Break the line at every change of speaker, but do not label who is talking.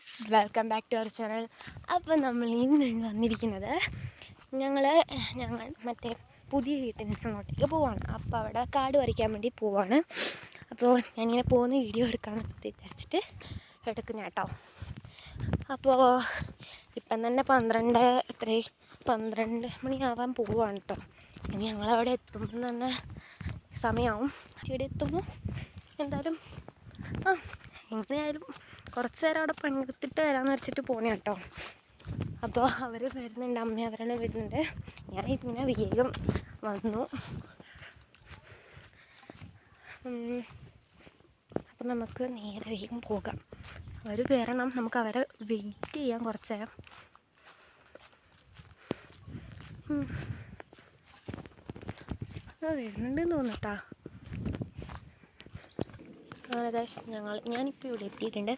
Guys, welcome back to our channel. അപ്പോൾ നമ്മൾ ഇന്ന് വന്നിരിക്കുന്നത് ഞങ്ങൾ മറ്റേ പുതിയ വീട്ടിൽ നിന്ന് അങ്ങോട്ടേക്ക് പോവാണ്. അപ്പോൾ അവിടെ കാട് പറിക്കാൻ വേണ്ടി പോവാണ്. അപ്പോൾ ഞാനിങ്ങനെ പോകുന്ന വീഡിയോ എടുക്കാമെന്ന് വിചാരിച്ചിട്ട് എടുക്കുന്ന കേട്ടോ. അപ്പോൾ ഇപ്പം തന്നെ 12 മണിയാവാൻ പോവാണ് കേട്ടോ. ഇനി ഞങ്ങളവിടെ എത്തുമ്പോൾ തന്നെ സമയമാവും. ഇവിടെ എത്തുമ്പോൾ എന്തായാലും എങ്ങനെയായാലും കുറച്ച് നേരം അവിടെ പണിയെടുത്തിട്ട് വരാമെന്ന് വെച്ചിട്ട് പോണേ കേട്ടോ. അപ്പോൾ അവർ വരുന്നുണ്ട്, അമ്മ അവരാണ് വരുന്നുണ്ട്. ഞാൻ ഇങ്ങനെ വേഗം വന്നു. അപ്പം നമുക്ക് നേരെ വേഗം പോകാം. അവർ വരണം, നമുക്ക് അവരെ വെയിറ്റ് ചെയ്യാം കുറച്ച് നേരം. വരുന്നുണ്ടെന്ന് തോന്നുട്ടാ. അങ്ങനെ ഗൈസ്, ഞാനിപ്പോൾ ഇവിടെ എത്തിയിട്ടുണ്ട്.